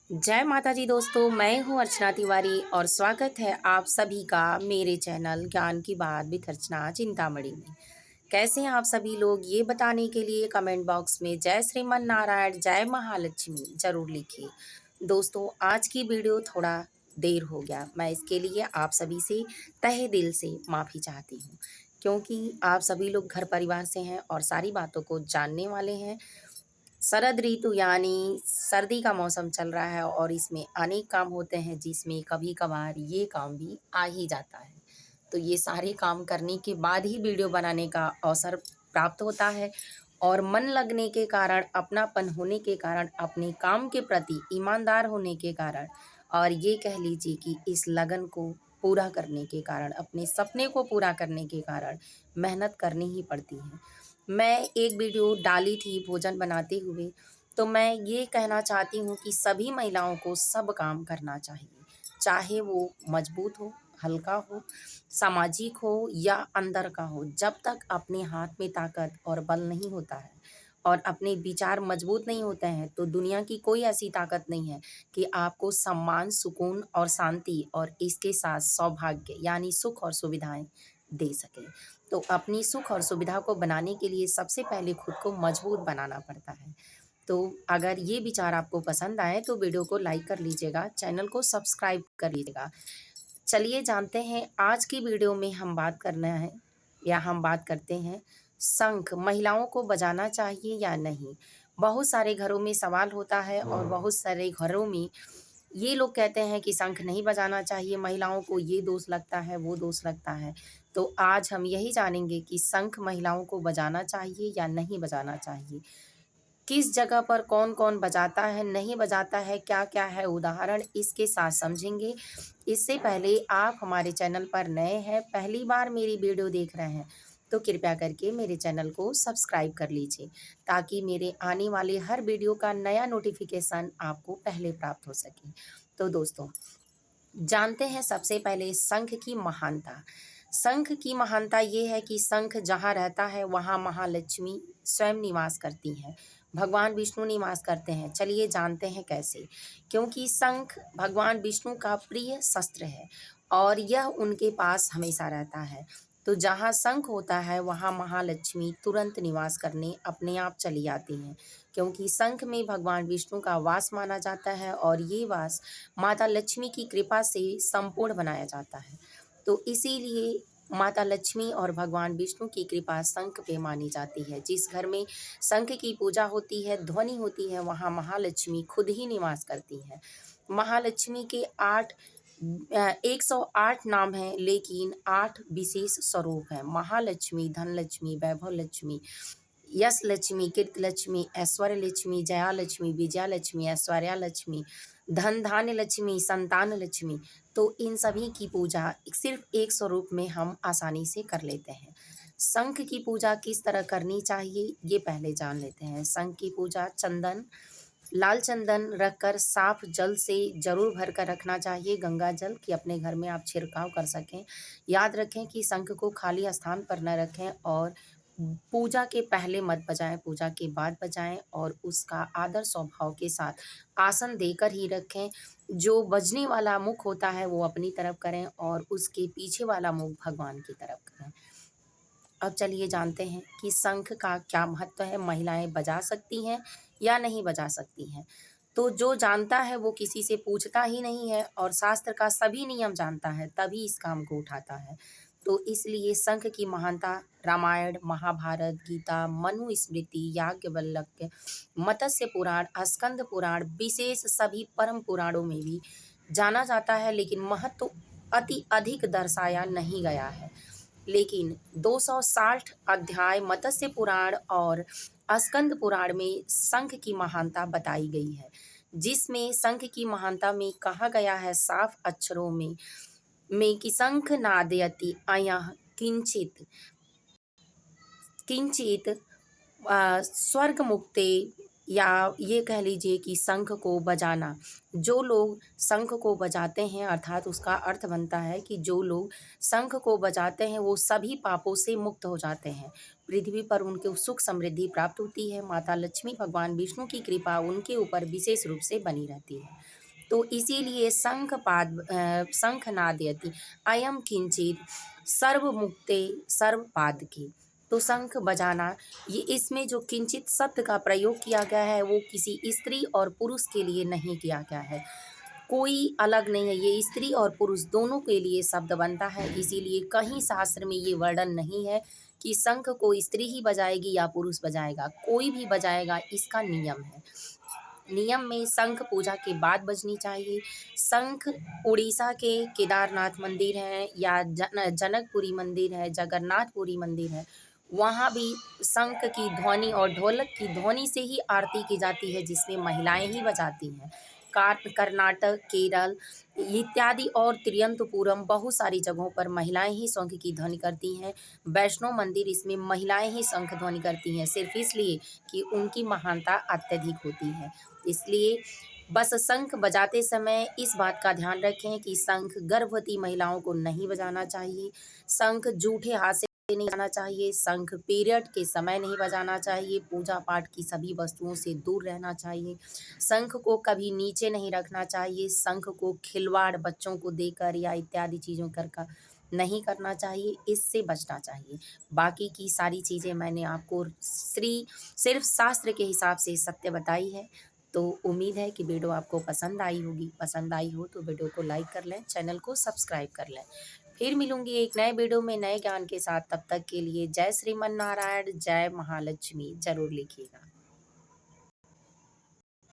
जय माता जी दोस्तों, मैं हूँ अर्चना तिवारी और स्वागत है आप सभी का मेरे चैनल ज्ञान की बात विद अर्चना चिंतामणि में। कैसे हैं आप सभी लोग, ये बताने के लिए कमेंट बॉक्स में जय श्रीमन नारायण जय महालक्ष्मी ज़रूर लिखिए। दोस्तों, आज की वीडियो थोड़ा देर हो गया, मैं इसके लिए आप सभी से तहे दिल से माफ़ी चाहती हूँ, क्योंकि आप सभी लोग घर परिवार से हैं और सारी बातों को जानने वाले हैं। शरद ऋतु यानी सर्दी का मौसम चल रहा है और इसमें अनेक काम होते हैं, जिसमें कभी कभार ये काम भी आ ही जाता है। तो ये सारे काम करने के बाद ही वीडियो बनाने का अवसर प्राप्त होता है और मन लगने के कारण, अपनापन होने के कारण, अपने काम के प्रति ईमानदार होने के कारण और ये कह लीजिए कि इस लगन को पूरा करने के कारण, अपने सपने को पूरा करने के कारण मेहनत करनी ही पड़ती है। मैं एक वीडियो डाली थी भोजन बनाते हुए, तो मैं ये कहना चाहती हूँ कि सभी महिलाओं को सब काम करना चाहिए, चाहे वो मजबूत हो, हल्का हो, सामाजिक हो या अंदर का हो। जब तक अपने हाथ में ताकत और बल नहीं होता है और अपने विचार मजबूत नहीं होते हैं, तो दुनिया की कोई ऐसी ताकत नहीं है कि आपको सम्मान, सुकून और शांति और इसके साथ सौभाग्य यानी सुख और सुविधाएं दे सके। तो अपनी सुख और सुविधा को बनाने के लिए सबसे पहले खुद को मजबूत बनाना पड़ता है। तो अगर ये विचार आपको पसंद आए तो वीडियो को लाइक कर लीजिएगा, चैनल को सब्सक्राइब कर लीजिएगा। चलिए जानते हैं, आज की वीडियो में हम बात करना है या हम बात करते हैं, शंख महिलाओं को बजाना चाहिए या नहीं। बहुत सारे घरों में सवाल होता है और बहुत सारे घरों में ये लोग कहते हैं कि शंख नहीं बजाना चाहिए महिलाओं को, ये दोष लगता है, वो दोष लगता है। तो आज हम यही जानेंगे कि शंख महिलाओं को बजाना चाहिए या नहीं बजाना चाहिए, किस जगह पर कौन-कौन बजाता है, नहीं बजाता है, क्या-क्या है उदाहरण, इसके साथ समझेंगे। इससे पहले आप हमारे चैनल पर नए हैं, पहली बार मेरी वीडियो देख रहे हैं, तो कृपया करके मेरे चैनल को सब्सक्राइब कर लीजिए, ताकि मेरे आने वाले हर वीडियो का नया नोटिफ़िकेशन आपको पहले प्राप्त हो सके। तो दोस्तों, जानते हैं सबसे पहले शंख की महानता। शंख की महानता ये है कि शंख जहाँ रहता है वहाँ महालक्ष्मी स्वयं निवास करती हैं, भगवान विष्णु निवास करते हैं। चलिए जानते हैं कैसे। क्योंकि शंख भगवान विष्णु का प्रिय शस्त्र है और यह उनके पास हमेशा रहता है। तो जहाँ शंख होता है वहाँ महालक्ष्मी तुरंत निवास करने अपने आप चली आती हैं, क्योंकि शंख में भगवान विष्णु का वास माना जाता है और ये वास माता लक्ष्मी की कृपा से संपूर्ण बनाया जाता है। तो इसीलिए माता लक्ष्मी और भगवान विष्णु की कृपा शंख पे मानी जाती है। जिस घर में शंख की पूजा होती है, ध्वनि होती है, वहाँ महालक्ष्मी खुद ही निवास करती हैं। महालक्ष्मी के 108 नाम हैं, लेकिन 8 विशेष स्वरूप हैं। महालक्ष्मी, धनलक्ष्मी, वैभव लक्ष्मी, यश लक्ष्मी, कीर्ति लक्ष्मी, ऐश्वर्य लक्ष्मी, जया लक्ष्मी, विजया लक्ष्मी, ऐश्वर्या लक्ष्मी, धन धान्य लक्ष्मी, संतान लक्ष्मी। तो इन सभी की पूजा सिर्फ एक स्वरूप में हम आसानी से कर लेते हैं। शंख की पूजा किस तरह करनी चाहिए, ये पहले जान लेते हैं। शंख की पूजा चंदन, लाल चंदन रखकर साफ जल से जरूर भर कर रखना चाहिए, गंगा जल, कि अपने घर में आप छिड़काव कर सकें। याद रखें कि शंख को खाली स्थान पर न रखें और पूजा के पहले मत बजाएं, पूजा के बाद बजाएं और उसका आदर स्वभाव के साथ आसन देकर ही रखें। जो बजने वाला मुख होता है वो अपनी तरफ करें और उसके पीछे वाला मुख भगवान की तरफ करें। अब चलिए जानते हैं कि शंख का क्या महत्व है, महिलाएं बजा सकती हैं या नहीं बजा सकती हैं। तो जो जानता है वो किसी से पूछता ही नहीं है और शास्त्र का सभी नियम जानता है, तभी इस काम को उठाता है। तो इसलिए शंख की महानता रामायण, महाभारत, गीता, मनु स्मृति, याज्ञवल्क्य, मत्स्य पुराण, स्कंद पुराण, विशेष सभी परम पुराणों में भी जाना जाता है, लेकिन महत्व अति अधिक दर्शाया नहीं गया है। लेकिन 260 अध्याय मत्स्य पुराण और स्कंद पुराण में शंख की महानता बताई गई है, जिसमें शंख की महानता में कहा गया है साफ अक्षरों में कि शंख नादयति अयः किंचित किंचित स्वर्ग मुक्ते, या ये कह लीजिए कि शंख को बजाना, जो लोग शंख को बजाते हैं, अर्थात उसका अर्थ बनता है कि जो लोग शंख को बजाते हैं वो सभी पापों से मुक्त हो जाते हैं, पृथ्वी पर उनको सुख समृद्धि प्राप्त होती है। माता लक्ष्मी भगवान विष्णु की कृपा उनके ऊपर विशेष रूप से बनी रहती है। तो इसीलिए शंख नादयति अयम किंचित सर्वमुक्ते सर्वपादके। तो शंख बजाना, ये इसमें जो किंचित शब्द का प्रयोग किया गया है वो किसी स्त्री और पुरुष के लिए नहीं किया गया है, कोई अलग नहीं है, ये स्त्री और पुरुष दोनों के लिए शब्द बनता है। इसीलिए कहीं शास्त्र में ये वर्णन नहीं है कि शंख को स्त्री ही बजाएगी या पुरुष बजाएगा, कोई भी बजाएगा, इसका नियम है। नियम में शंख पूजा के बाद बजनी चाहिए। शंख उड़ीसा के केदारनाथ मंदिर है या जनकपुरी मंदिर है, जगन्नाथपुरी मंदिर है, वहाँ भी शंख की ध्वनि और ढोलक की ध्वनि से ही आरती की जाती है, जिसमें महिलाएं ही बजाती हैं। कर्नाटक, केरल इत्यादि और तिरुवनंतपुरम बहुत सारी जगहों पर महिलाएं ही शंख की ध्वनि करती हैं। वैष्णो मंदिर, इसमें महिलाएं ही शंख ध्वनि करती हैं, सिर्फ इसलिए कि उनकी महानता अत्यधिक होती है। इसलिए बस शंख बजाते समय इस बात का ध्यान रखें कि शंख गर्भवती महिलाओं को नहीं बजाना चाहिए, शंख जूठे हाथ से नहीं बजाना चाहिए, शंख पीरियड के समय नहीं बजाना चाहिए, पूजा पाठ की सभी वस्तुओं से दूर रहना चाहिए, शंख को कभी नीचे नहीं रखना चाहिए, शंख को खिलवाड़ बच्चों को देकर या इत्यादि चीज़ों कर नहीं करना चाहिए, इससे बचना चाहिए। बाकी की सारी चीज़ें मैंने आपको सिर्फ शास्त्र के हिसाब से सत्य बताई है। तो उम्मीद है कि वीडियो आपको पसंद आई होगी। पसंद आई हो तो वीडियो को लाइक कर लें, चैनल को सब्सक्राइब कर लें। फिर मिलूंगी एक नए वीडियो में नए ज्ञान के साथ। तब तक के लिए जय श्रीमन नारायण, जय महालक्ष्मी जरूर लिखिएगा।